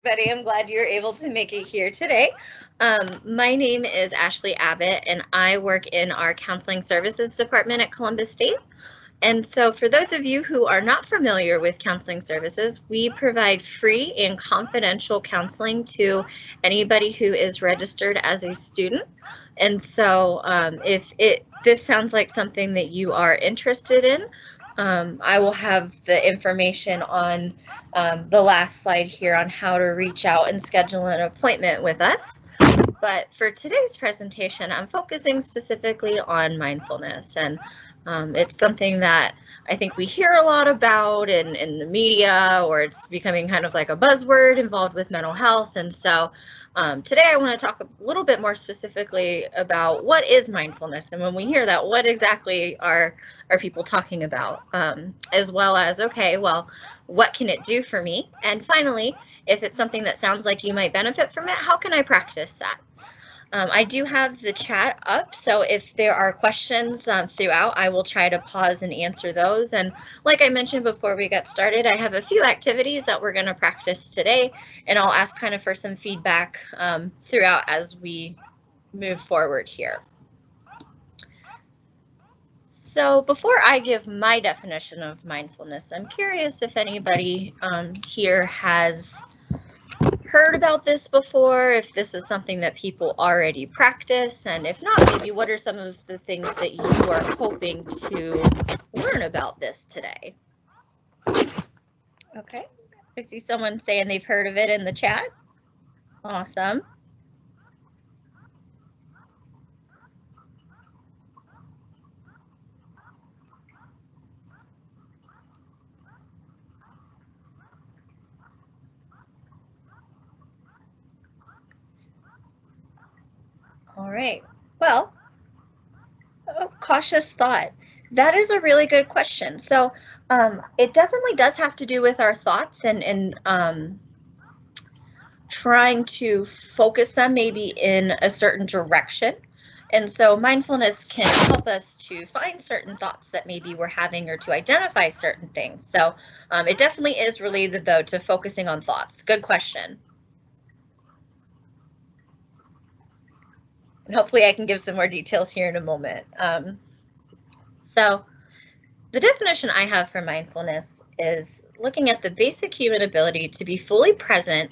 everybody. I'm glad you're able to make it here today. My name is Ashley Abbott, and I work in our Counseling Services Department at Columbus State. And so for those of you who are not familiar with counseling services, we provide free and confidential counseling to anybody who is registered as a student. And so if this sounds like something that you are interested in, I will have the information on the last slide here on how to reach out and schedule an appointment with us. But for today's presentation, I'm focusing specifically on mindfulness, and it's something that I think we hear a lot about in the media, or it's becoming kind of like a buzzword involved with mental health. And so today I want to talk a little bit more specifically about what is mindfulness, and when we hear that, what exactly are people talking about, as well as, okay, well, what can it do for me? And finally, if it's something that sounds like you might benefit from it, how can I practice that? I do have the chat up, so if there are questions throughout, I will try to pause and answer those. And like I mentioned before we got started, I have a few activities that we're going to practice today, and I'll ask kind of for some feedback throughout as we move forward here. So before I give my definition of mindfulness, I'm curious if anybody here has heard about this before, if this is something that people already practice, and if not, maybe what are some of the things that you are hoping to learn about this today? Okay, I see someone saying they've heard of it in the chat. Awesome. All right, well, cautious thought. That is a really good question. So it definitely does have to do with our thoughts and trying to focus them maybe in a certain direction. And so mindfulness can help us to find certain thoughts that maybe we're having, or to identify certain things. So it definitely is related, though, to focusing on thoughts. Good question. And hopefully I can give some more details here in a moment. So the definition I have for mindfulness is looking at the basic human ability to be fully present,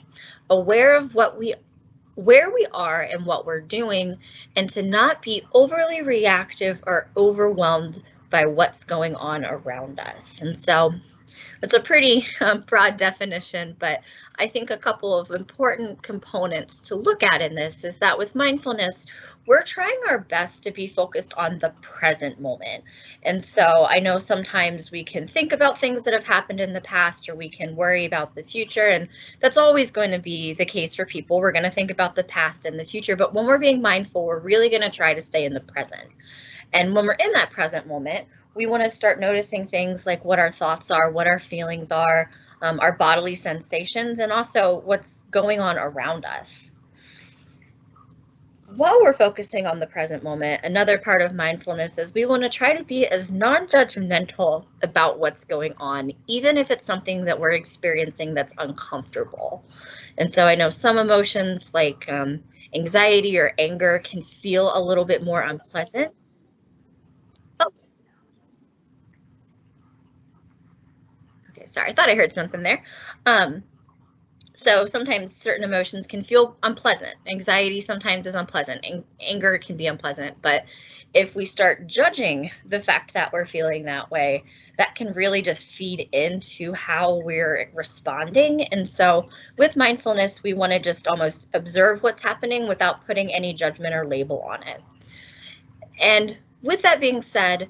aware of where we are and what we're doing, and to not be overly reactive or overwhelmed by what's going on around us. And so it's a pretty broad definition, but I think a couple of important components to look at in this is that with mindfulness, we're trying our best to be focused on the present moment. And so I know sometimes we can think about things that have happened in the past, or we can worry about the future, and that's always going to be the case for people. We're going to think about the past and the future, but when we're being mindful, we're really going to try to stay in the present. And when we're in that present moment, we want to start noticing things like what our thoughts are, what our feelings are, our bodily sensations, and also what's going on around us. While we're focusing on the present moment, another part of mindfulness is we want to try to be as non-judgmental about what's going on, even if it's something that we're experiencing that's uncomfortable. And so I know some emotions like anxiety or anger can feel a little bit more unpleasant. Oh. Okay, sorry, I thought I heard something there. So sometimes certain emotions can feel unpleasant. Anxiety sometimes is unpleasant, and anger can be unpleasant. But if we start judging the fact that we're feeling that way, that can really just feed into how we're responding. And so with mindfulness, we want to just almost observe what's happening without putting any judgment or label on it. And with that being said,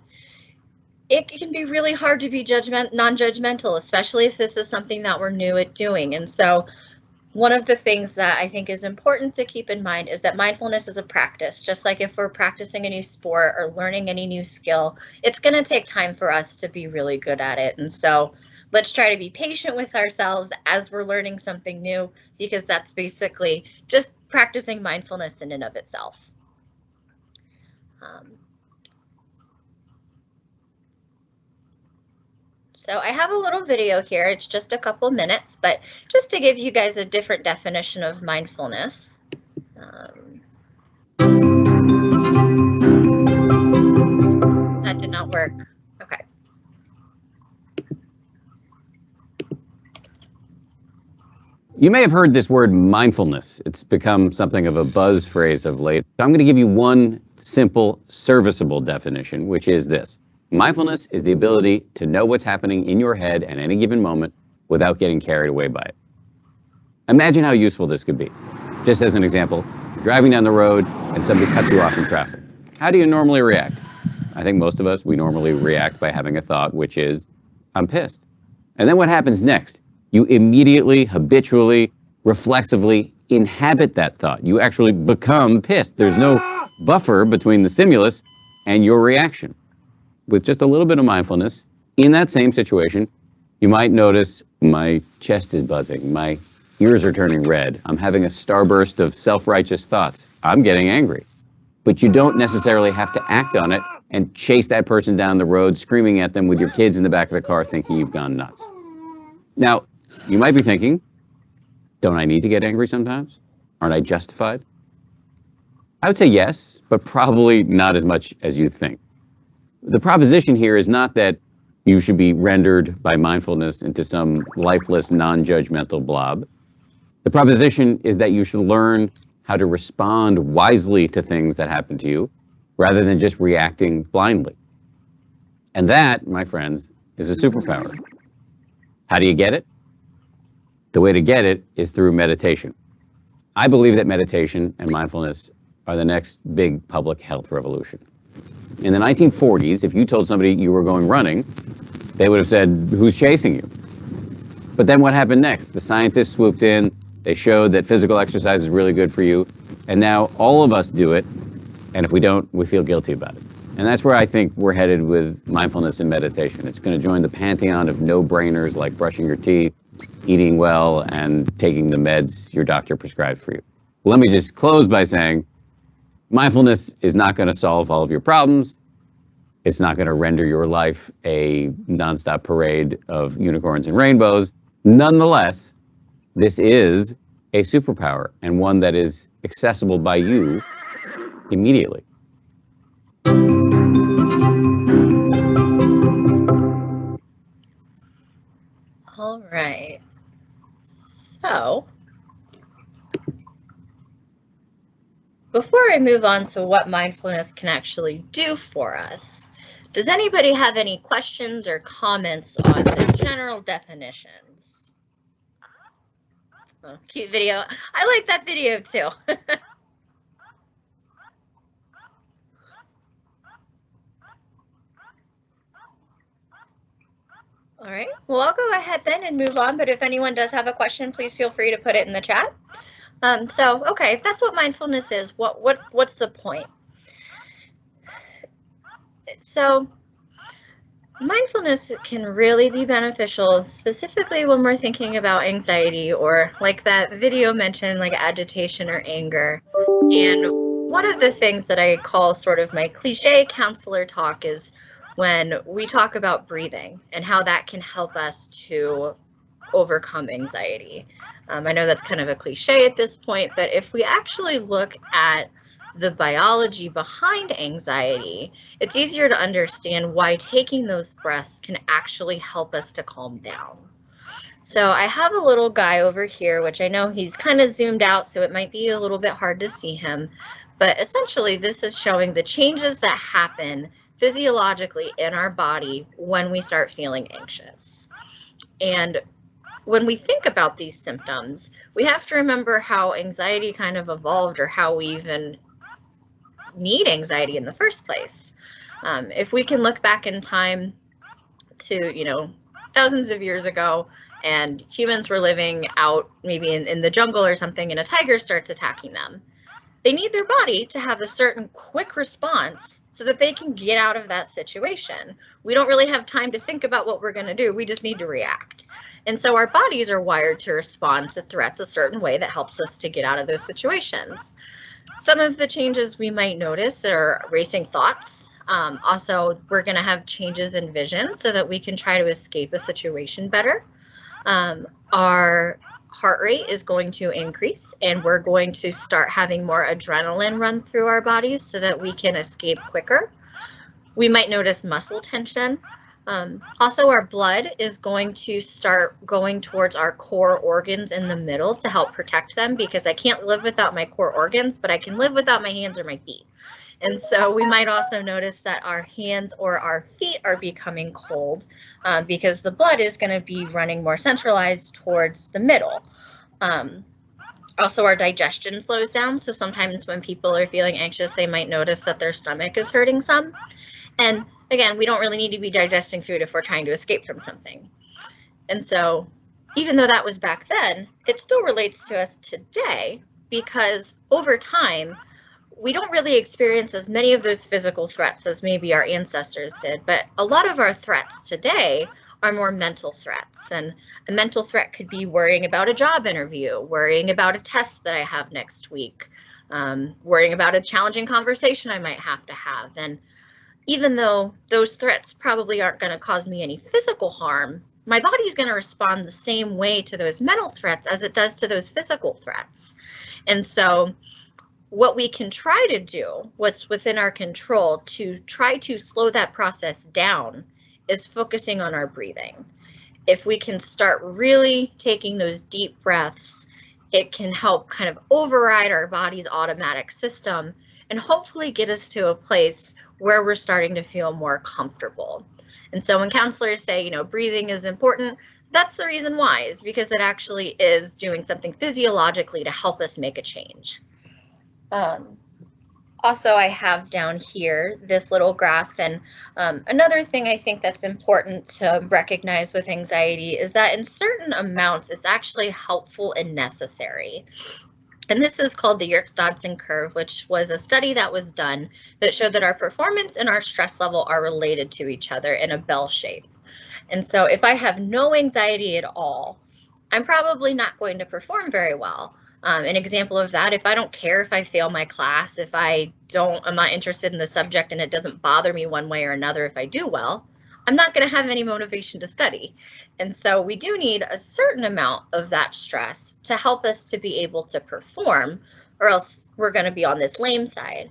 it can be really hard to be non-judgmental, especially if this is something that we're new at doing. And so one of the things that I think is important to keep in mind is that mindfulness is a practice. Just like if we're practicing a new sport or learning any new skill, it's going to take time for us to be really good at it. And so let's try to be patient with ourselves as we're learning something new, because that's basically just practicing mindfulness in and of itself. So I have a little video here. It's just a couple minutes, but just to give you guys a different definition of mindfulness. That did not work. Okay. You may have heard this word mindfulness. It's become something of a buzz phrase of late. So I'm going to give you one simple, serviceable definition, which is this. Mindfulness is the ability to know what's happening in your head at any given moment without getting carried away by it. Imagine how useful this could be. Just as an example, you're driving down the road and somebody cuts you off in traffic. How do you normally react? I think most of us, we normally react by having a thought, which is, I'm pissed. And then what happens next? You immediately, habitually, reflexively inhabit that thought. You actually become pissed. There's no buffer between the stimulus and your reaction. With just a little bit of mindfulness, in that same situation, you might notice my chest is buzzing, my ears are turning red, I'm having a starburst of self-righteous thoughts, I'm getting angry. But you don't necessarily have to act on it and chase that person down the road, screaming at them with your kids in the back of the car thinking you've gone nuts. Now, you might be thinking, don't I need to get angry sometimes? Aren't I justified? I would say yes, but probably not as much as you think. The proposition here is not that you should be rendered by mindfulness into some lifeless, non-judgmental blob. The proposition is that you should learn how to respond wisely to things that happen to you, rather than just reacting blindly. And that, my friends, is a superpower. How do you get it? The way to get it is through meditation. I believe that meditation and mindfulness are the next big public health revolution. In the 1940s, if you told somebody you were going running, they would have said, who's chasing you? But then what happened next? The scientists swooped in, they showed that physical exercise is really good for you, and now all of us do it, and if we don't, we feel guilty about it. And that's where I think we're headed with mindfulness and meditation. It's going to join the pantheon of no-brainers like brushing your teeth, eating well, and taking the meds your doctor prescribed for you. Let me just close by saying, mindfulness is not going to solve all of your problems. It's not going to render your life a nonstop parade of unicorns and rainbows. Nonetheless, this is a superpower, and one that is accessible by you immediately. All right. So, before I move on to what mindfulness can actually do for us, does anybody have any questions or comments on the general definitions? Oh, cute video. I like that video too. All right, well, I'll go ahead then and move on, but if anyone does have a question, please feel free to put it in the chat. Okay, if that's what mindfulness is, what's the point? So mindfulness can really be beneficial, specifically when we're thinking about anxiety, or like that video mentioned, like agitation or anger. And one of the things that I call sort of my cliche counselor talk is when we talk about breathing and how that can help us to overcome anxiety. I know that's kind of a cliche at this point, but if we actually look at the biology behind anxiety, it's easier to understand why taking those breaths can actually help us to calm down. So I have a little guy over here, which I know he's kind of zoomed out, so it might be a little bit hard to see him, but essentially this is showing the changes that happen physiologically in our body when we start feeling anxious. And when we think about these symptoms, we have to remember how anxiety kind of evolved, or how we even need anxiety in the first place. If we can look back in time to, thousands of years ago, and humans were living out maybe in the jungle or something, and a tiger starts attacking them, they need their body to have a certain quick response so that they can get out of that situation. We don't really have time to think about what we're going to do. We just need to react. And so our bodies are wired to respond to threats a certain way that helps us to get out of those situations. Some of the changes we might notice are racing thoughts, Also, we're going to have changes in vision so that we can try to escape a situation better. Our heart rate is going to increase, and we're going to start having more adrenaline run through our bodies so that we can escape quicker. We might notice muscle tension. Also, our blood is going to start going towards our core organs in the middle to help protect them, because I can't live without my core organs, but I can live without my hands or my feet. And so we might also notice that our hands or our feet are becoming cold because the blood is going to be running more centralized towards the middle. Also, our digestion slows down. So sometimes when people are feeling anxious, they might notice that their stomach is hurting some. And again, we don't really need to be digesting food if we're trying to escape from something. And so even though that was back then, it still relates to us today, because over time, we don't really experience as many of those physical threats as maybe our ancestors did, but a lot of our threats today are more mental threats. And a mental threat could be worrying about a job interview, worrying about a test that I have next week, worrying about a challenging conversation I might have to have. And even though those threats probably aren't going to cause me any physical harm, my body's going to respond the same way to those mental threats as it does to those physical threats. And so what we can try to do, what's within our control to try to slow that process down, is focusing on our breathing. If we can start really taking those deep breaths, it can help kind of override our body's automatic system and hopefully get us to a place where we're starting to feel more comfortable. And so when counselors say, you know, breathing is important, that's the reason why, is because it actually is doing something physiologically to help us make a change. Also, I have down here this little graph, and another thing I think that's important to recognize with anxiety is that in certain amounts, it's actually helpful and necessary. And this is called the Yerkes-Dodson curve, which was a study that was done that showed that our performance and our stress level are related to each other in a bell shape. And so if I have no anxiety at all, I'm probably not going to perform very well. An example of that, if I don't care if I fail my class, if I'm not interested in the subject and it doesn't bother me one way or another if I do well, I'm not going to have any motivation to study. And so we do need a certain amount of that stress to help us to be able to perform, or else we're going to be on this lame side.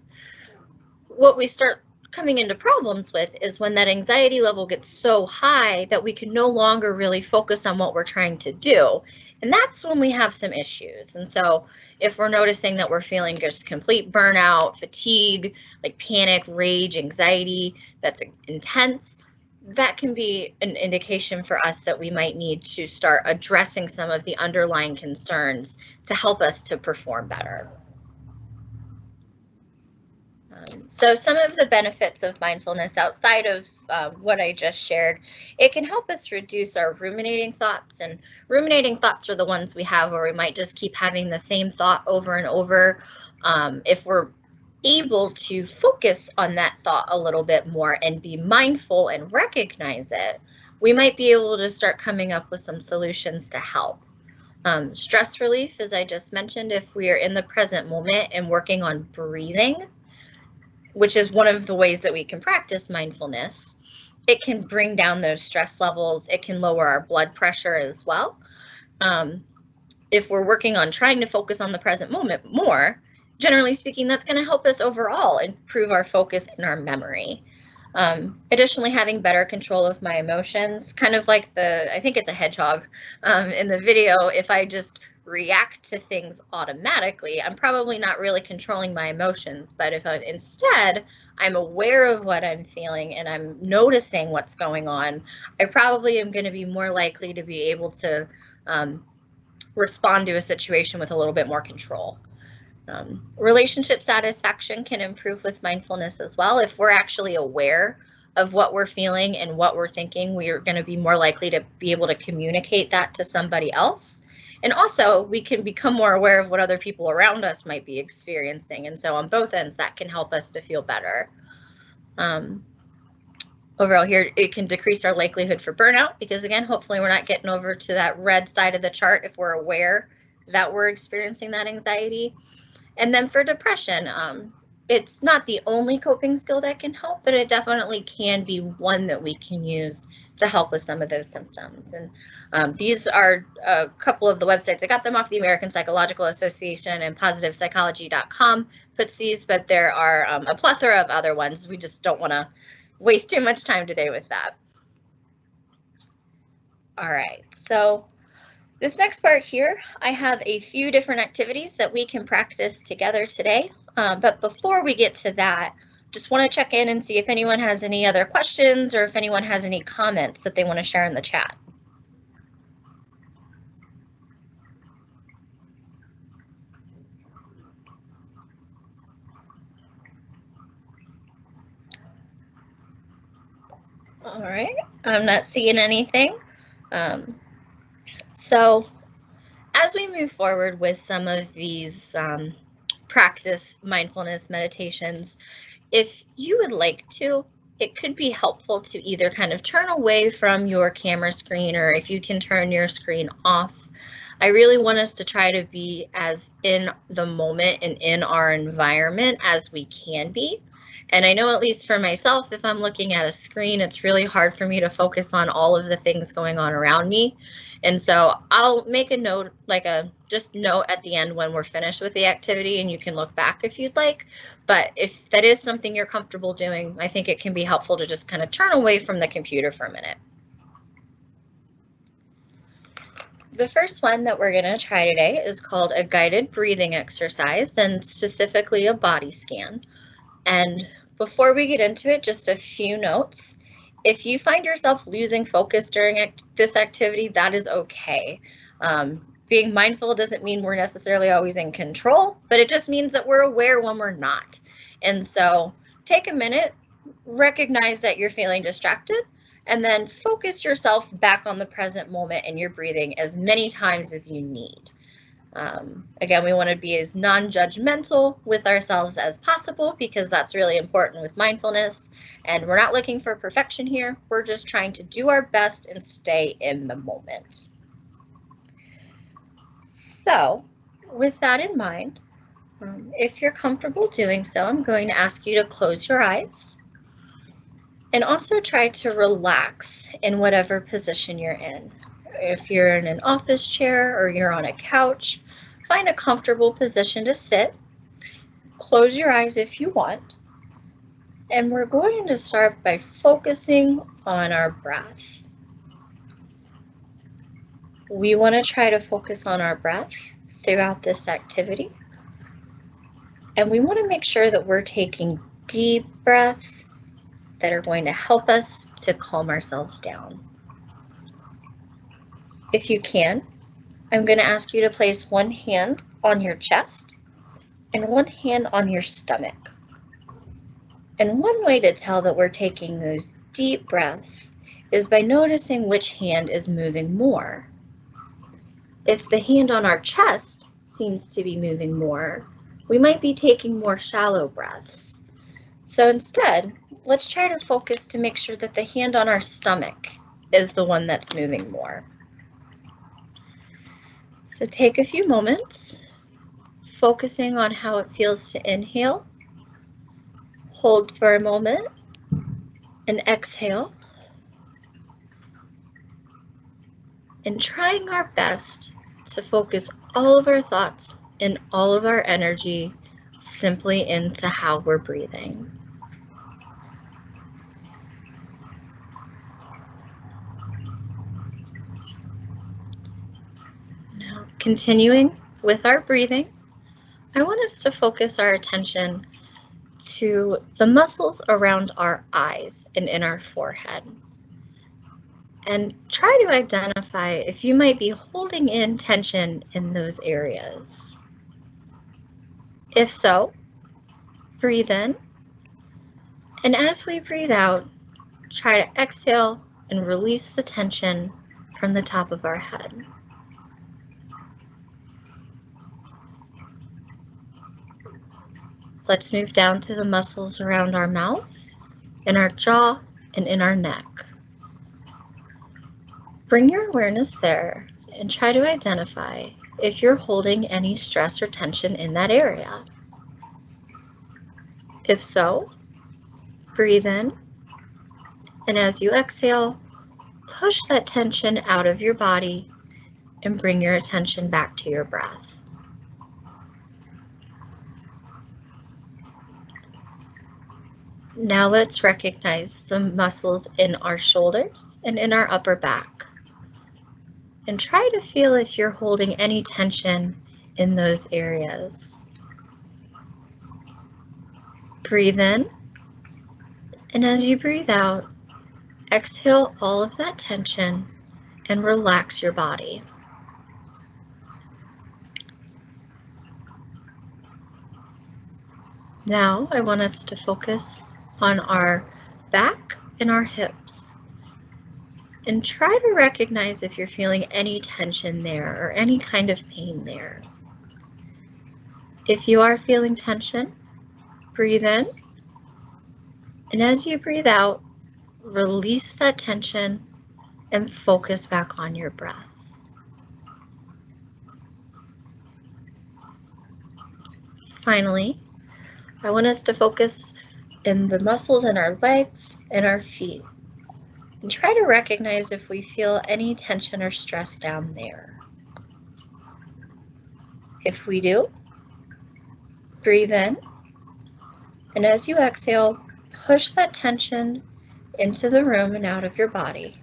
What we start coming into problems with is when that anxiety level gets so high that we can no longer really focus on what we're trying to do. And that's when we have some issues. And so if we're noticing that we're feeling just complete burnout, fatigue, like panic, rage, anxiety, that's intense, that can be an indication for us that we might need to start addressing some of the underlying concerns to help us to perform better. So some of the benefits of mindfulness outside of what I just shared, it can help us reduce our ruminating thoughts. And ruminating thoughts are the ones we have where we might just keep having the same thought over and over. If we're able to focus on that thought a little bit more and be mindful and recognize it, we might be able to start coming up with some solutions to help. Stress relief, as I just mentioned, if we are in the present moment and working on breathing, which is one of the ways that we can practice mindfulness, it can bring down those stress levels. It can lower our blood pressure as well. If we're working on trying to focus on the present moment more, generally speaking, that's going to help us overall improve our focus and our memory. Additionally, having better control of my emotions, kind of like I think it's a hedgehog in the video, if I just react to things automatically, I'm probably not really controlling my emotions. But if instead I'm aware of what I'm feeling and I'm noticing what's going on, I probably am going to be more likely to be able to respond to a situation with a little bit more control. Relationship satisfaction can improve with mindfulness as well. If we're actually aware of what we're feeling and what we're thinking, we are going to be more likely to be able to communicate that to somebody else. And also, we can become more aware of what other people around us might be experiencing. And so on both ends, that can help us to feel better. Overall here, it can decrease our likelihood for burnout because, again, hopefully we're not getting over to that red side of the chart if we're aware that we're experiencing that anxiety. And then for depression, it's not the only coping skill that can help, but it definitely can be one that we can use to help with some of those symptoms. And these are a couple of the websites. I got them off the American Psychological Association, and positivepsychology.com puts these, but there are a plethora of other ones. We just don't want to waste too much time today with that. All right, so this next part here, I have a few different activities that we can practice together today. But before we get to that, just want to check in and see if anyone has any other questions or if anyone has any comments that they want to share in the chat. All right, I'm not seeing anything. So as we move forward with some of these practice mindfulness meditations, if you would like to, it could be helpful to either kind of turn away from your camera screen, or if you can turn your screen off. I really want us to try to be as in the moment and in our environment as we can be. And I know, at least for myself, if I'm looking at a screen, it's really hard for me to focus on all of the things going on around me. And so I'll make a note, like just note at the end when we're finished with the activity, and you can look back if you'd like. But if that is something you're comfortable doing, I think it can be helpful to just kind of turn away from the computer for a minute. The first one that we're going to try today is called a guided breathing exercise, and specifically a body scan. And before we get into it, just a few notes. If you find yourself losing focus during this activity, that is okay. Being mindful doesn't mean we're necessarily always in control, but it just means that we're aware when we're not. And so take a minute, recognize that you're feeling distracted, and then focus yourself back on the present moment and your breathing as many times as you need. Again, we want to be as non-judgmental with ourselves as possible, because that's really important with mindfulness. And we're not looking for perfection here. We're just trying to do our best and stay in the moment. So with that in mind, if you're comfortable doing so, I'm going to ask you to close your eyes and also try to relax in whatever position you're in. If you're in an office chair or you're on a couch, find a comfortable position to sit. Close your eyes if you want. And we're going to start by focusing on our breath. We want to try to focus on our breath throughout this activity. And we want to make sure that we're taking deep breaths that are going to help us to calm ourselves down. If you can, I'm going to ask you to place one hand on your chest and one hand on your stomach. And one way to tell that we're taking those deep breaths is by noticing which hand is moving more. If the hand on our chest seems to be moving more, we might be taking more shallow breaths. So instead, let's try to focus to make sure that the hand on our stomach is the one that's moving more. So take a few moments, focusing on how it feels to inhale, hold for a moment, and exhale. And trying our best to focus all of our thoughts and all of our energy simply into how we're breathing. Now, continuing with our breathing, I want us to focus our attention to the muscles around our eyes and in our forehead. And try to identify if you might be holding in tension in those areas. If so, breathe in. And as we breathe out, try to exhale and release the tension from the top of our head. Let's move down to the muscles around our mouth, in our jaw, and in our neck. Bring your awareness there and try to identify if you're holding any stress or tension in that area. If so, breathe in, and as you exhale, push that tension out of your body and bring your attention back to your breath. Now let's recognize the muscles in our shoulders and in our upper back. And try to feel if you're holding any tension in those areas. Breathe in, and as you breathe out, exhale all of that tension and relax your body. Now I want us to focus on our back and our hips. And try to recognize if you're feeling any tension there or any kind of pain there. If you are feeling tension, breathe in. And as you breathe out, release that tension and focus back on your breath. Finally, I want us to focus in the muscles in our legs and our feet. And try to recognize if we feel any tension or stress down there. If we do, breathe in, and as you exhale, push that tension into the room and out of your body,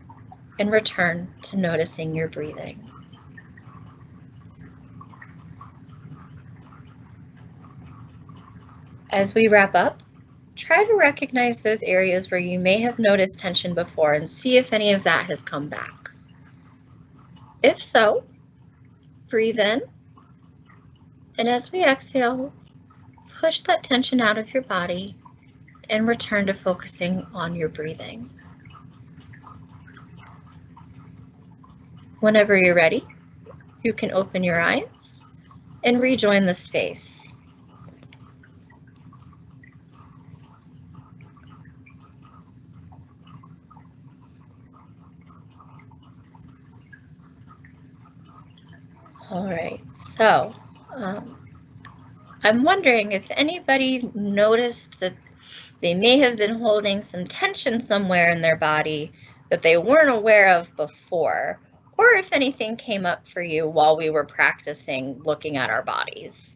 and return to noticing your breathing. As we wrap up, try to recognize those areas where you may have noticed tension before and see if any of that has come back. If so, breathe in, and as we exhale, push that tension out of your body and return to focusing on your breathing. Whenever you're ready, you can open your eyes and rejoin the space. All right, so I'm wondering if anybody noticed that they may have been holding some tension somewhere in their body that they weren't aware of before, or if anything came up for you while we were practicing looking at our bodies.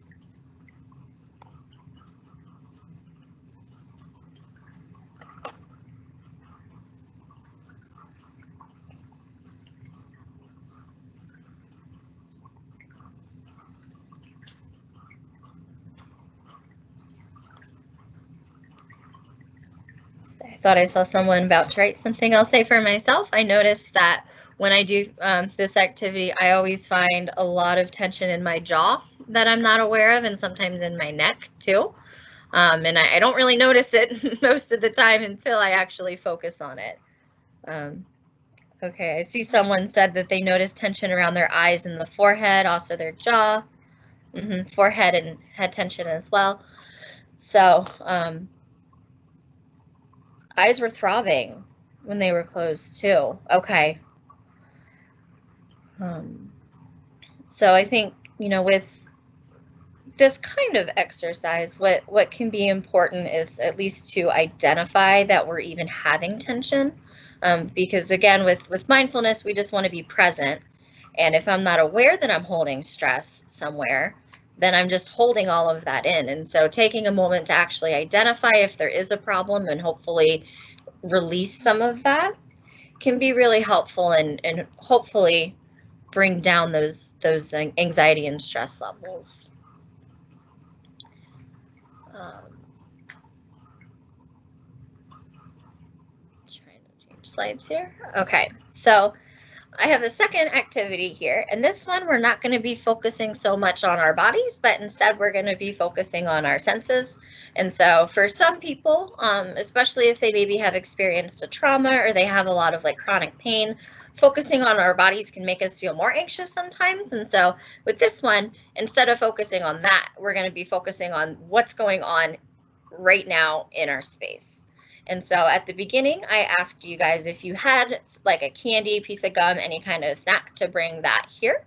I thought I saw someone about to write something. I'll say for myself, I noticed that when I do this activity, I always find a lot of tension in my jaw that I'm not aware of, and sometimes in my neck too. And I don't really notice it most of the time until I actually focus on it. Okay, I see someone said that they noticed tension around their eyes and the forehead, also their jaw, forehead and head tension as well. So eyes were throbbing when they were closed too. Okay. So I think, you know, with this kind of exercise, what can be important is at least to identify that we're even having tension. Because again, with mindfulness, we just want to be present. And if I'm not aware that I'm holding stress somewhere, then I'm just holding all of that in. And so taking a moment to actually identify if there is a problem and hopefully release some of that can be really helpful and hopefully bring down those anxiety and stress levels. Trying to change slides here. Okay, so I have a second activity here, and this one we're not going to be focusing so much on our bodies, but instead we're going to be focusing on our senses. And so for some people, especially if they maybe have experienced a trauma or they have a lot of like chronic pain, focusing on our bodies can make us feel more anxious sometimes. And so with this one, instead of focusing on that, we're going to be focusing on what's going on right now in our space. And so at the beginning, I asked you guys if you had like a candy, piece of gum, any kind of snack to bring that here.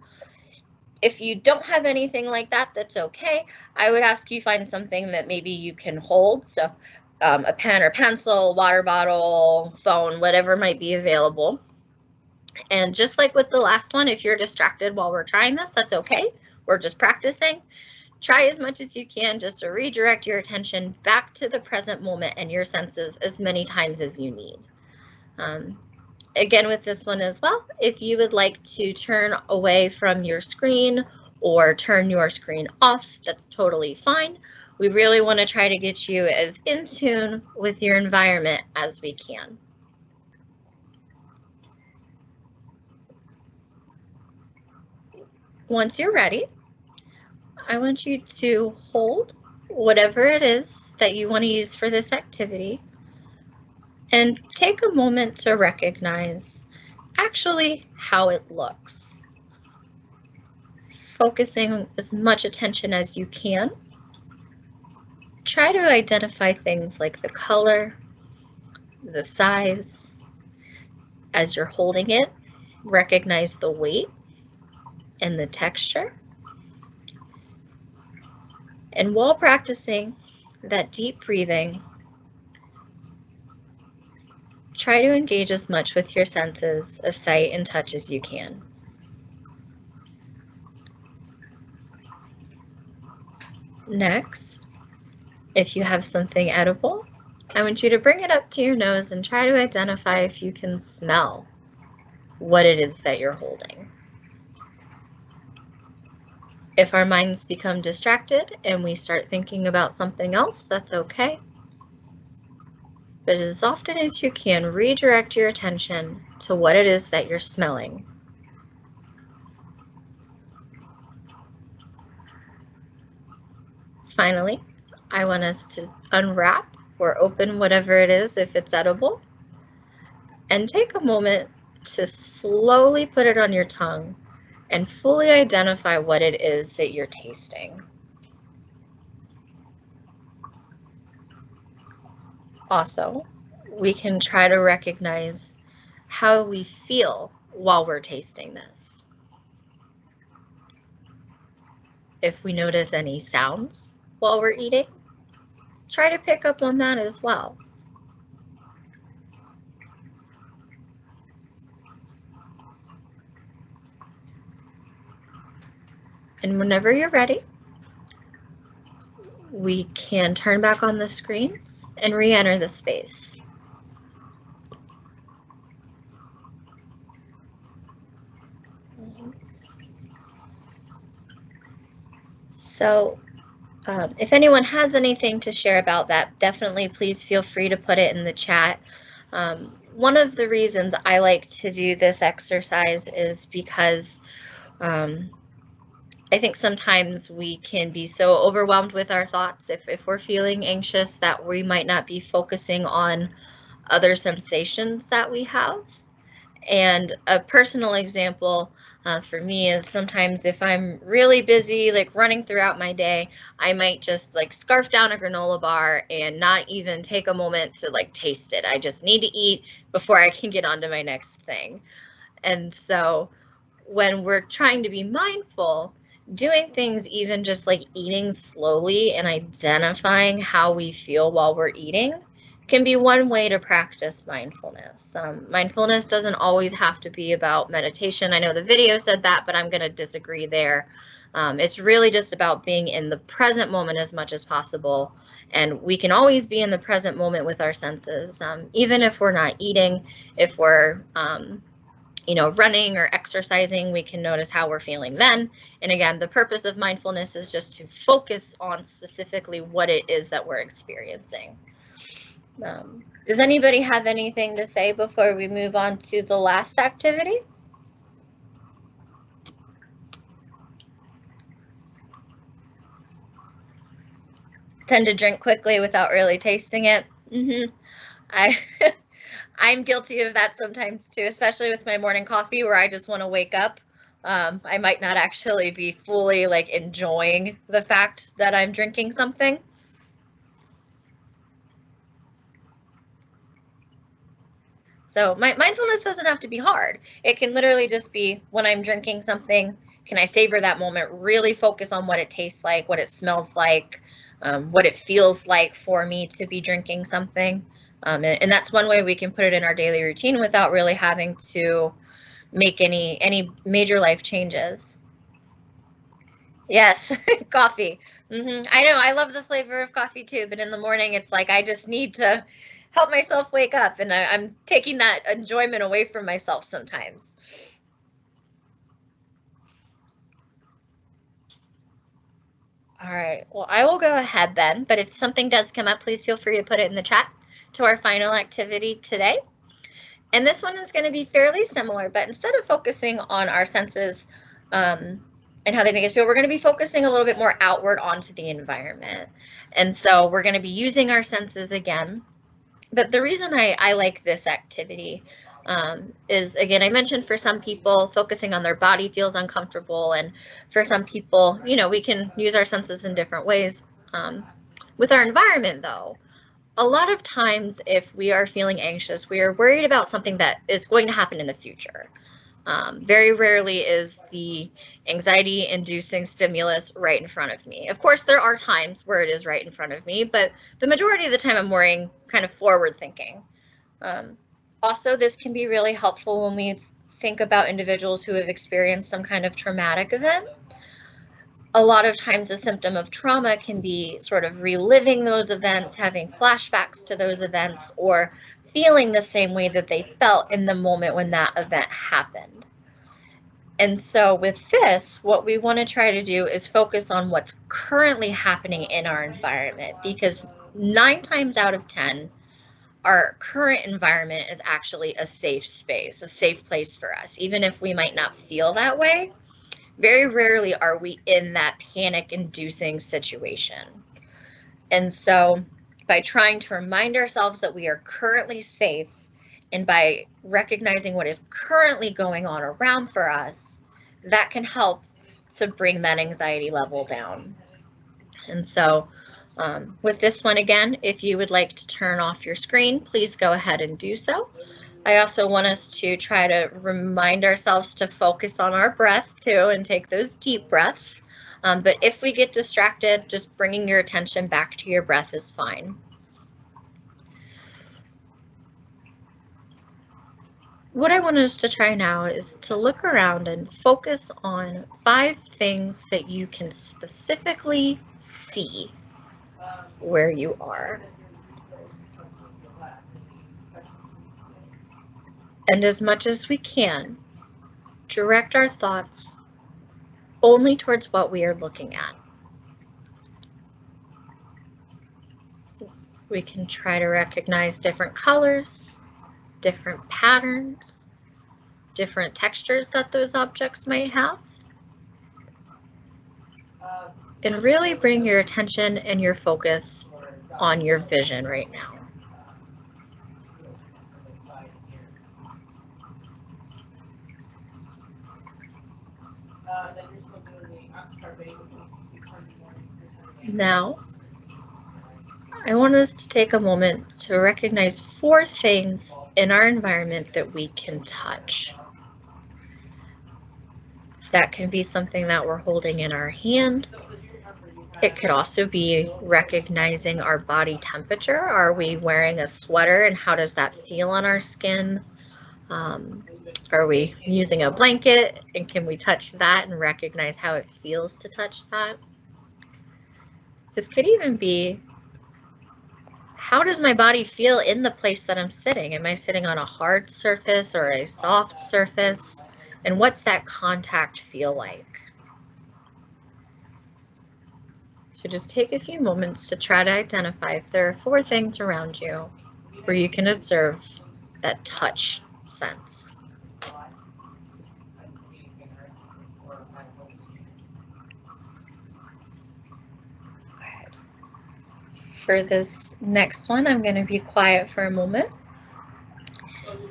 If you don't have anything like that, that's okay. I would ask you find something that maybe you can hold. So a pen or pencil, water bottle, phone, whatever might be available. And just like with the last one, if you're distracted while we're trying this, that's okay. We're just practicing. Try as much as you can just to redirect your attention back to the present moment and your senses as many times as you need. Again, with this one as well, if you would like to turn away from your screen or turn your screen off, that's totally fine. We really want to try to get you as in tune with your environment as we can. Once you're ready, I want you to hold whatever it is that you want to use for this activity and take a moment to recognize actually how it looks. Focusing as much attention as you can. Try to identify things like the color, the size. As you're holding it, recognize the weight and the texture. And while practicing that deep breathing, try to engage as much with your senses of sight and touch as you can. Next, if you have something edible, I want you to bring it up to your nose and try to identify if you can smell what it is that you're holding. If our minds become distracted and we start thinking about something else, that's okay. But as often as you can, redirect your attention to what it is that you're smelling. Finally, I want us to unwrap or open whatever it is, if it's edible, and take a moment to slowly put it on your tongue and fully identify what it is that you're tasting. Also, we can try to recognize how we feel while we're tasting this. If we notice any sounds while we're eating, try to pick up on that as well. And whenever you're ready, we can turn back on the screens and re-enter the space. So if anyone has anything to share about that, definitely please feel free to put it in the chat. One of the reasons I like to do this exercise is because I think sometimes we can be so overwhelmed with our thoughts if we're feeling anxious that we might not be focusing on other sensations that we have. And a personal example for me is sometimes if I'm really busy, like running throughout my day, I might just like scarf down a granola bar and not even take a moment to like taste it. I just need to eat before I can get on to my next thing. And so when we're trying to be mindful, doing things even just like eating slowly and identifying how we feel while we're eating can be one way to practice mindfulness. Mindfulness doesn't always have to be about meditation. I know the video said that, but I'm going to disagree there. It's really just about being in the present moment as much as possible. And we can always be in the present moment with our senses, even if we're not eating, if we're running or exercising, we can notice how we're feeling then. And again, the purpose of mindfulness is just to focus on specifically what it is that we're experiencing. Does anybody have anything to say before we move on to the last activity? Tend to drink quickly without really tasting it. I'm guilty of that sometimes too, especially with my morning coffee where I just want to wake up. I might not actually be fully like enjoying the fact that I'm drinking something. So mindfulness doesn't have to be hard. It can literally just be when I'm drinking something, Can I savor that moment, really focus on what it tastes like, what it smells like, what it feels like for me to be drinking something. And that's one way we can put it in our daily routine without really having to make any major life changes. Yes, coffee. I know, I love the flavor of coffee too, but in the morning it's like I just need to help myself wake up, and I'm taking that enjoyment away from myself sometimes. All right, well, I will go ahead then, but if something does come up, please feel free to put it in the chat to our final activity today. And this one is going to be fairly similar, but instead of focusing on our senses and how they make us feel, we're going to be focusing a little bit more outward onto the environment. And so we're going to be using our senses again. But the reason I like this activity is, again, I mentioned for some people focusing on their body feels uncomfortable, and for some people, you know, we can use our senses in different ways. With our environment, though, a lot of times if we are feeling anxious, we are worried about something that is going to happen in the future. Very rarely is the anxiety-inducing stimulus right in front of me. Of course, there are times where it is right in front of me, but the majority of the time I'm worrying kind of forward thinking. Also, this can be really helpful when we think about individuals who have experienced some kind of traumatic event. A lot of times a symptom of trauma can be sort of reliving those events, having flashbacks to those events, or feeling the same way that they felt in the moment when that event happened. And so with this, what we want to try to do is focus on what's currently happening in our environment, because 9 times out of 10, our current environment is actually a safe space, a safe place for us. Even if we might not feel that way, very rarely are we in that panic-inducing situation. And so by trying to remind ourselves that we are currently safe, and by recognizing what is currently going on around for us, that can help to bring that anxiety level down. And so with this one, again, if you would like to turn off your screen, please go ahead and do so. I also want us to try to remind ourselves to focus on our breath too, and take those deep breaths. But if we get distracted, just bringing your attention back to your breath is fine. What I want us to try now is to look around and focus on 5 things that you can specifically see where you are. And as much as we can, direct our thoughts only towards what we are looking at. We can try to recognize different colors, different patterns, different textures that those objects might have. And really bring your attention and your focus on your vision right now. Now, I want us to take a moment to recognize 4 things in our environment that we can touch. That can be something that we're holding in our hand. It could also be recognizing our body temperature. Are we wearing a sweater, and how does that feel on our skin? Are we using a blanket, and can we touch that and recognize how it feels to touch that? This could even be, how does my body feel in the place that I'm sitting? Am I sitting on a hard surface or a soft surface? And what's that contact feel like? So just take a few moments to try to identify if there are 4 things around you where you can observe that touch sense. For this next one, I'm going to be quiet for a moment.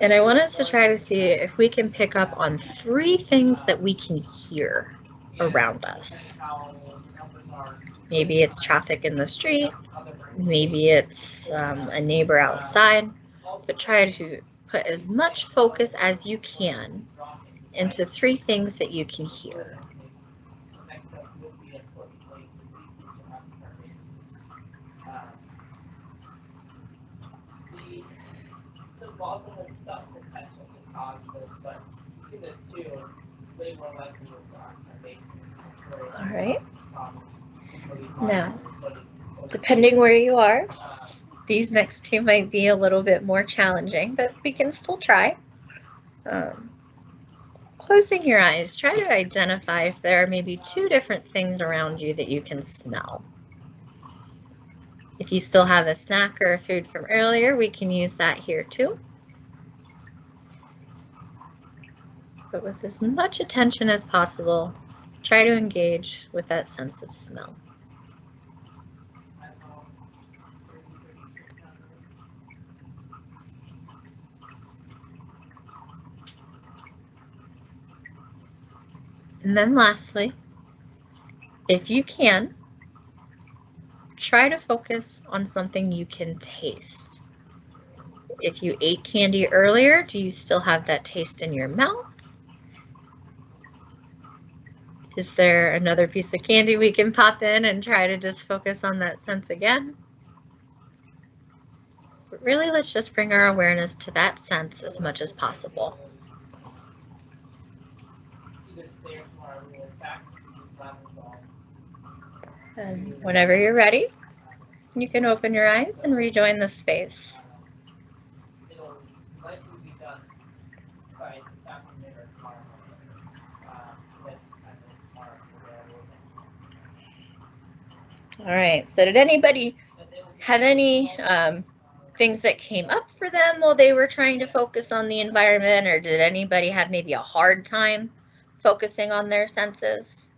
And I want us to try to see if we can pick up on 3 things that we can hear around us. Maybe it's traffic in the street, maybe it's a neighbor outside, but try to put as much focus as you can into 3 things that you can hear. All right. Now, depending where you are, these next two might be a little bit more challenging, but we can still try. Closing your eyes, try to identify if there are maybe two different things around you that you can smell. If you still have a snack or a food from earlier, we can use that here too. But with as much attention as possible, try to engage with that sense of smell. And then lastly, if you can, try to focus on something you can taste. If you ate candy earlier, do you still have that taste in your mouth? Is there another piece of candy we can pop in and try to just focus on that sense again? But really, let's just bring our awareness to that sense as much as possible. And whenever you're ready, you can open your eyes and rejoin the space. All right, so did anybody have any things that came up for them while they were trying to focus on the environment, or did anybody have maybe a hard time focusing on their senses?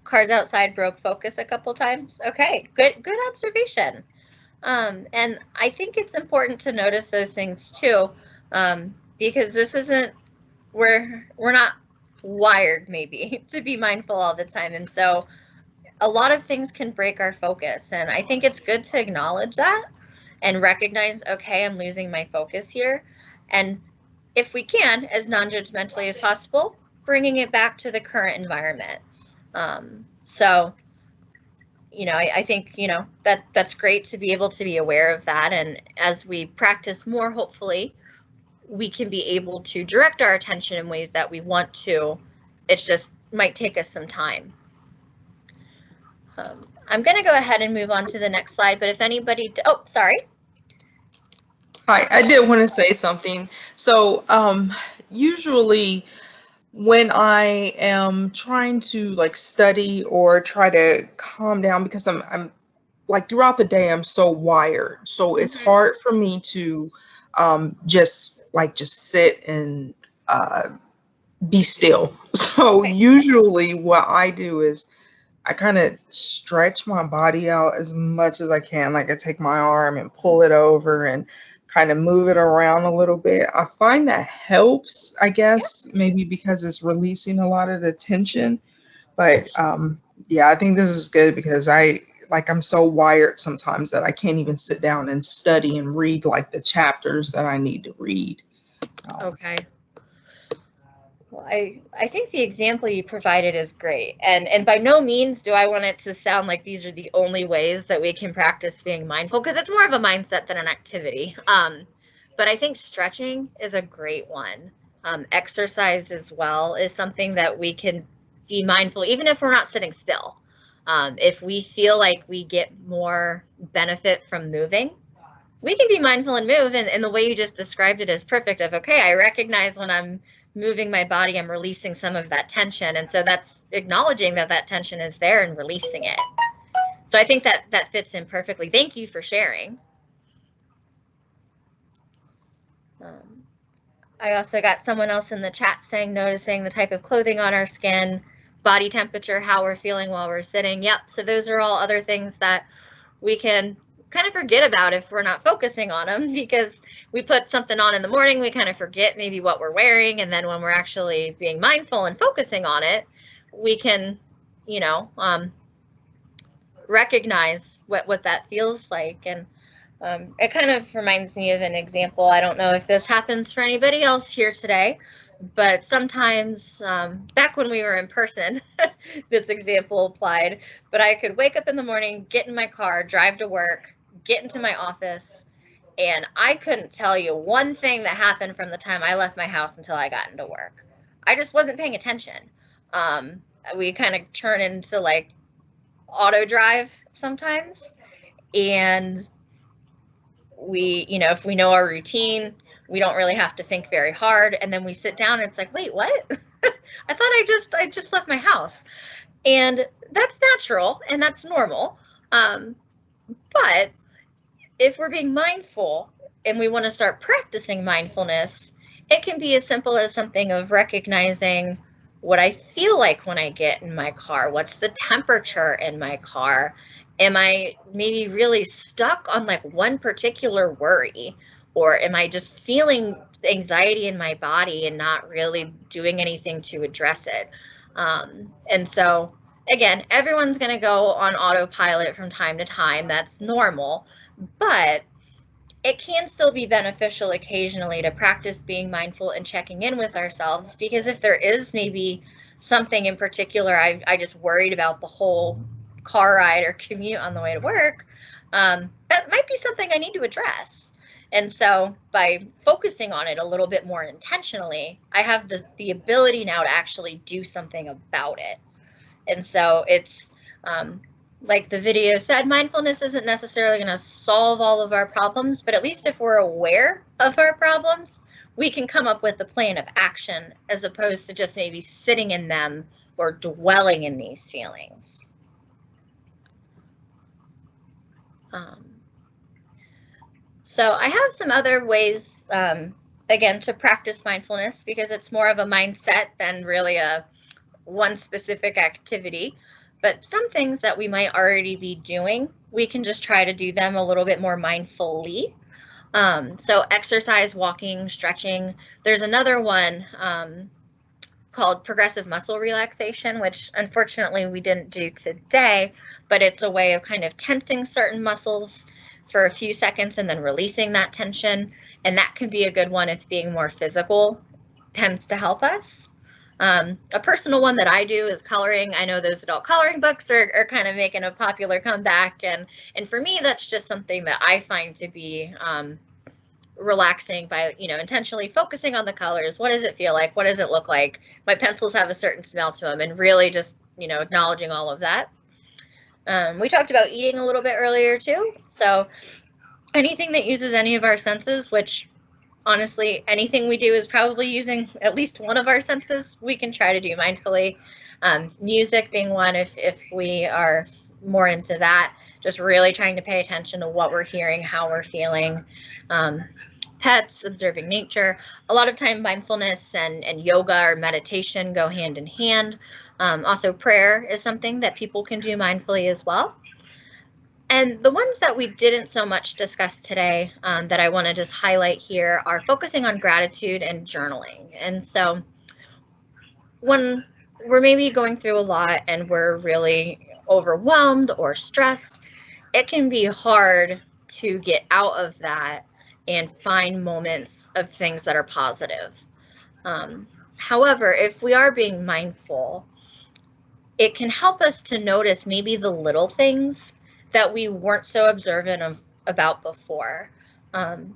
Cars outside broke focus a couple times. Okay, good observation. And I think it's important to notice those things too, because this isn't, we're not wired maybe to be mindful all the time. And so a lot of things can break our focus. And I think it's good to acknowledge that and recognize, okay, I'm losing my focus here. And if we can, as non-judgmentally as possible, bringing it back to the current environment. So, you know, I think, you know, that's great to be able to be aware of that. And as we practice more, hopefully, we can be able to direct our attention in ways that we want to. It's just might take us some time. I'm going to go ahead and move on to the next slide, but if anybody, oh, sorry. Hi, I did want to say something. So usually when I am trying to like study or try to calm down, because I'm like throughout the day, I'm so wired. So it's hard for me to just sit and be still. So usually what I do is I kind of stretch my body out as much as I can. Like I take my arm and pull it over and kind of move it around a little bit. I find that helps, I guess, maybe because it's releasing a lot of the tension. But yeah, I think this is good because I'm so wired sometimes that I can't even sit down and study and read like the chapters that I need to read. Okay. Well, I think the example you provided is great. And by no means do I want it to sound like these are the only ways that we can practice being mindful, because it's more of a mindset than an activity. But I think stretching is a great one. Exercise as well is something that we can be mindful, even if we're not sitting still. If we feel like we get more benefit from moving, we can be mindful and move. And the way you just described it is perfect of, okay, I recognize when I'm moving my body, I'm releasing some of that tension. And so that's acknowledging that that tension is there and releasing it. So I think that fits in perfectly. Thank you for sharing. I also got someone else in the chat saying, noticing the type of clothing on our skin, body temperature, how we're feeling while we're sitting. Yep. So those are all other things that we can kind of forget about if we're not focusing on them, because we put something on in the morning, we kind of forget maybe what we're wearing, and then when we're actually being mindful and focusing on it, we can, you know, recognize what that feels like. And it kind of reminds me of an example. I don't know if this happens for anybody else here today, but sometimes back when we were in person, this example applied, but I could wake up in the morning, get in my car, drive to work, get into my office, and I couldn't tell you one thing that happened from the time I left my house until I got into work. I just wasn't paying attention. We kind of turn into like auto drive sometimes, and we, you know, if we know our routine, we don't really have to think very hard, and then we sit down and it's like, wait, what? I thought I just left my house. And that's natural and that's normal. But if we're being mindful and we want to start practicing mindfulness, it can be as simple as something of recognizing what I feel like when I get in my car. What's the temperature in my car? Am I maybe really stuck on like one particular worry? Or am I just feeling anxiety in my body and not really doing anything to address it? And so, again, everyone's going to go on autopilot from time to time. That's normal. But it can still be beneficial occasionally to practice being mindful and checking in with ourselves, because if there is maybe something in particular I just worried about the whole car ride or commute on the way to work, that might be something I need to address. And so by focusing on it a little bit more intentionally, I have the ability now to actually do something about it. And so it's like the video said, mindfulness isn't necessarily going to solve all of our problems, but at least if we're aware of our problems, we can come up with a plan of action as opposed to just maybe sitting in them or dwelling in these feelings. So I have some other ways, again, to practice mindfulness, because it's more of a mindset than really a one specific activity. But some things that we might already be doing, we can just try to do them a little bit more mindfully. So exercise, walking, stretching. There's another one called progressive muscle relaxation, which unfortunately we didn't do today, but it's a way of kind of tensing certain muscles for a few seconds and then releasing that tension. And that can be a good one if being more physical tends to help us. A personal one that I do is coloring. I know those adult coloring books are kind of making a popular comeback. And for me, that's just something that I find to be relaxing by, you know, intentionally focusing on the colors. What does it feel like? What does it look like? My pencils have a certain smell to them, and really just, you know, acknowledging all of that. We talked about eating a little bit earlier too. So anything that uses any of our senses, which honestly, anything we do is probably using at least one of our senses, we can try to do mindfully. Music being one, if we are more into that, just really trying to pay attention to what we're hearing, how we're feeling. Pets, observing nature. A lot of time mindfulness and yoga or meditation go hand in hand. Also prayer is something that people can do mindfully as well. And the ones that we didn't so much discuss today that I want to just highlight here are focusing on gratitude and journaling. And so when we're maybe going through a lot and we're really overwhelmed or stressed, it can be hard to get out of that and find moments of things that are positive. However, if we are being mindful, it can help us to notice maybe the little things that we weren't so observant about before. An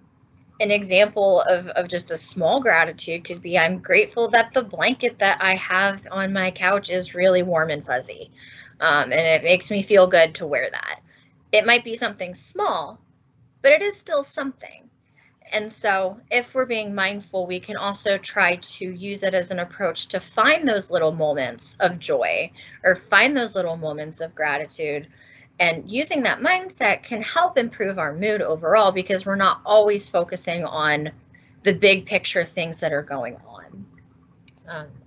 example of just a small gratitude could be, I'm grateful that the blanket that I have on my couch is really warm and fuzzy, and it makes me feel good to wear that. It might be something small, but it is still something. And so if we're being mindful, we can also try to use it as an approach to find those little moments of joy or find those little moments of gratitude. And using that mindset can help improve our mood overall, because we're not always focusing on the big picture things that are going on.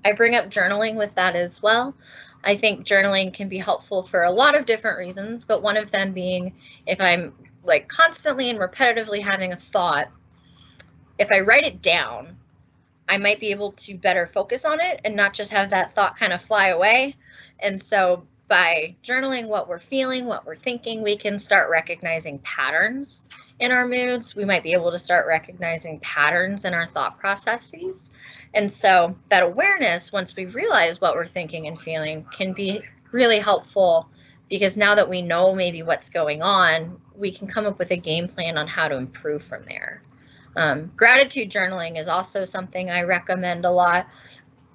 I bring up journaling with that as well. I think journaling can be helpful for a lot of different reasons, but one of them being if I'm like constantly and repetitively having a thought, if I write it down, I might be able to better focus on it and not just have that thought kind of fly away. And so by journaling what we're feeling, what we're thinking, we can start recognizing patterns in our moods. We might be able to start recognizing patterns in our thought processes. And so that awareness, once we realize what we're thinking and feeling, can be really helpful, because now that we know maybe what's going on, we can come up with a game plan on how to improve from there. Gratitude journaling is also something I recommend a lot.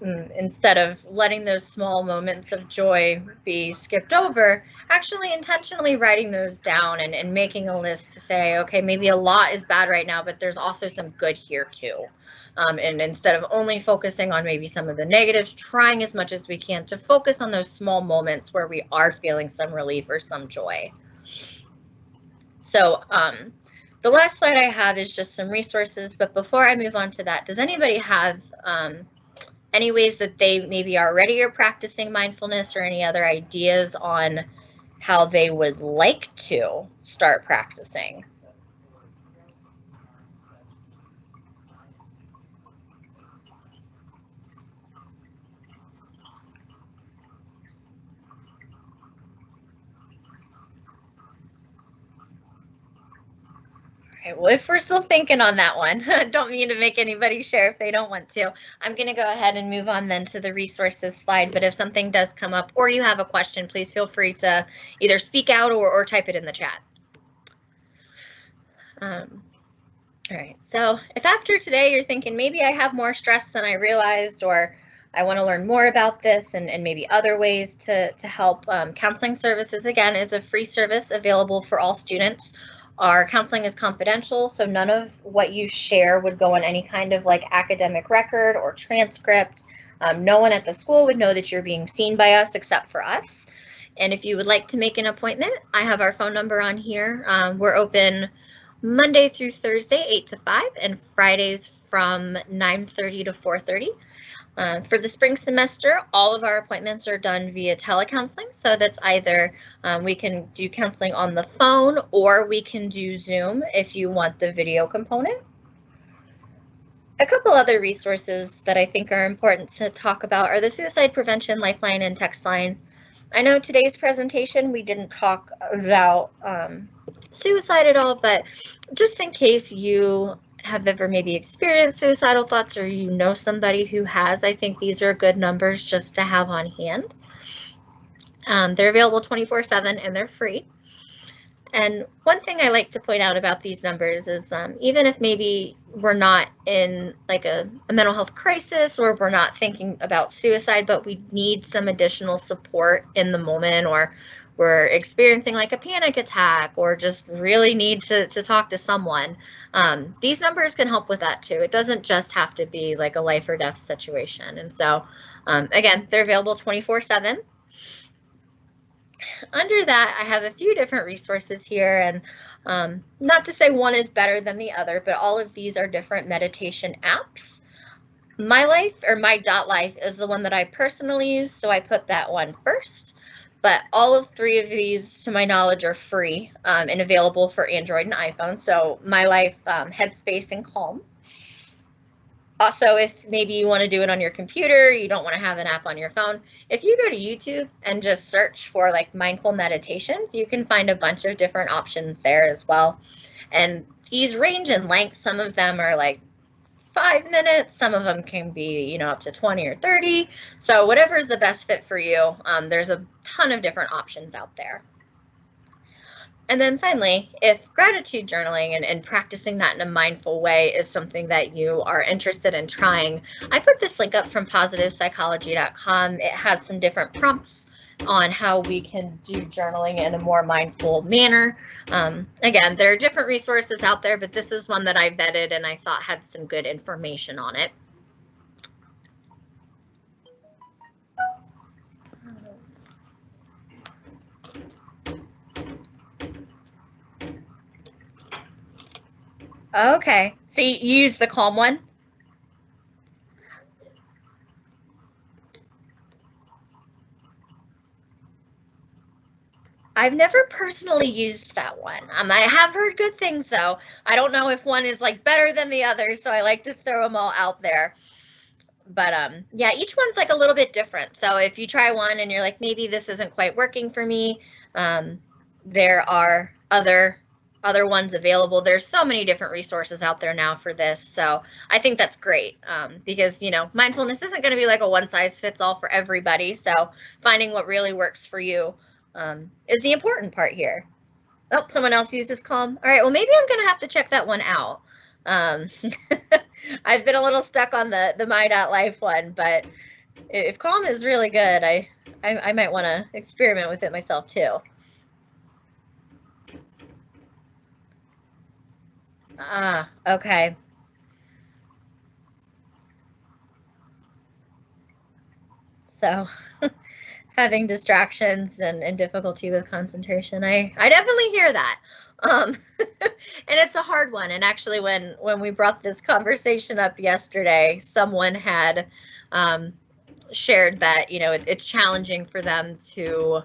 Instead of letting those small moments of joy be skipped over, actually intentionally writing those down and making a list to say, okay, maybe a lot is bad right now, but there's also some good here too. And instead of only focusing on maybe some of the negatives, trying as much as we can to focus on those small moments where we are feeling some relief or some joy. So the last slide I have is just some resources, but before I move on to that, does anybody have any ways that they maybe already are practicing mindfulness, or any other ideas on how they would like to start practicing? All right, well, if we're still thinking on that one, don't mean to make anybody share if they don't want to. I'm going to go ahead and move on then to the resources slide, but if something does come up or you have a question, please feel free to either speak out or type it in the chat. All right, so if after today you're thinking maybe I have more stress than I realized, or I want to learn more about this and maybe other ways to help, counseling services, again, is a free service available for all students. Our counseling is confidential, so none of what you share would go on any kind of like academic record or transcript. No one at the school would know that you're being seen by us except for us. And if you would like to make an appointment, I have our phone number on here. We're open Monday through Thursday, 8 to 5, and Fridays from 9:30 to 4:30. For the spring semester, all of our appointments are done via telecounseling. So that's either we can do counseling on the phone, or we can do Zoom if you want the video component. A couple other resources that I think are important to talk about are the Suicide Prevention Lifeline and Text Line. I know today's presentation we didn't talk about suicide at all, but just in case you have ever maybe experienced suicidal thoughts, or you know somebody who has, I think these are good numbers just to have on hand. They're available 24/7 and they're free. And one thing I like to point out about these numbers is even if maybe we're not in like a mental health crisis, or we're not thinking about suicide, but we need some additional support in the moment, or we're experiencing like a panic attack, or just really need to talk to someone, these numbers can help with that too. It doesn't just have to be like a life or death situation. And so again, they're available 24/7. Under that, I have a few different resources here, and not to say one is better than the other, but all of these are different meditation apps. My Life, or My.Life, is the one that I personally use, so I put that one first. But all of three of these, to my knowledge, are free and available for Android and iPhone. So My Life, Headspace, and Calm. Also, if maybe you want to do it on your computer, you don't want to have an app on your phone, if you go to YouTube and just search for like mindful meditations, you can find a bunch of different options there as well. And these range in length. Some of them are like 5 minutes, some of them can be, up to 20 or 30. So whatever is the best fit for you, there's a ton of different options out there. And then finally, if gratitude journaling and practicing that in a mindful way is something that you are interested in trying, I put this link up from positivepsychology.com. It has some different prompts on how we can do journaling in a more mindful manner. Again, there are different resources out there, but this is one that I vetted and I thought had some good information on it. Okay, so you use the Calm one? I've never personally used that one. I have heard good things though. I don't know if one is like better than the other, so I like to throw them all out there. But yeah, each one's like a little bit different. So if you try one and you're like, maybe this isn't quite working for me, there are other ones available. There's so many different resources out there now for this. So I think that's great because, you know, mindfulness isn't going to be like a one size fits all for everybody. So finding what really works for you is the important part here. Oh, someone else uses Calm. All right, well, maybe I'm going to have to check that one out. I've been a little stuck on the My.Life one, but if Calm is really good, I might want to experiment with it myself too. Ah, okay. So having distractions and difficulty with concentration, I definitely hear that. And it's a hard one. And actually, when we brought this conversation up yesterday, someone had shared that, you know, it's challenging for them to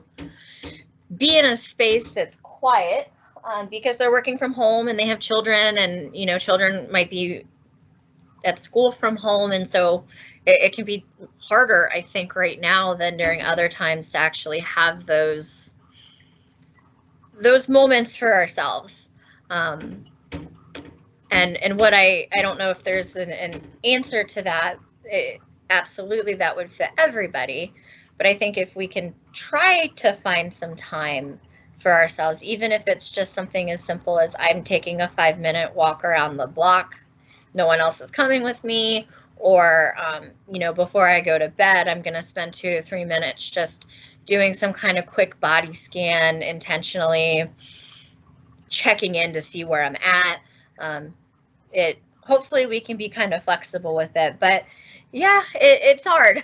be in a space that's quiet because they're working from home and they have children, and, you know, children might be at school from home. And so it can be harder, I think, right now than during other times to actually have those moments for ourselves. And what I don't know if there's an answer to that. Absolutely, that would fit everybody. But I think if we can try to find some time for ourselves, even if it's just something as simple as I'm taking a 5-minute walk around the block, no one else is coming with me, or, you know, before I go to bed, I'm going to spend 2 to 3 minutes just doing some kind of quick body scan, intentionally checking in to see where I'm at. Hopefully we can be kind of flexible with it, but yeah, it's hard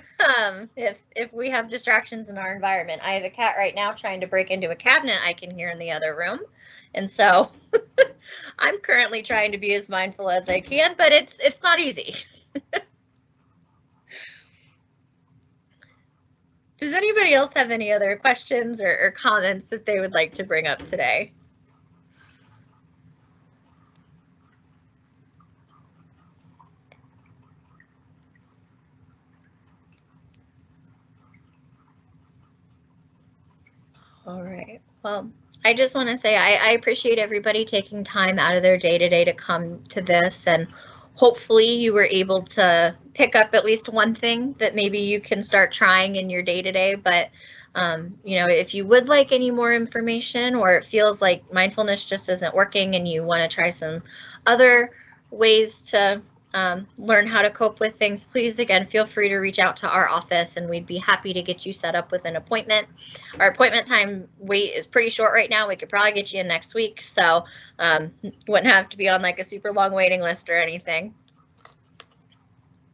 if we have distractions in our environment. I have a cat right now trying to break into a cabinet I can hear in the other room, and so I'm currently trying to be as mindful as I can, but it's not easy. Does anybody else have any other questions or comments that they would like to bring up today? All right. Well, I just want to say I appreciate everybody taking time out of their day-to-day to come to this, and hopefully you were able to pick up at least one thing that maybe you can start trying in your day-to-day. But you know, if you would like any more information, or it feels like mindfulness just isn't working and you want to try some other ways to learn how to cope with things, please, again, feel free to reach out to our office and we'd be happy to get you set up with an appointment. Our appointment time wait is pretty short right now. We could probably get you in next week, so wouldn't have to be on like a super long waiting list or anything.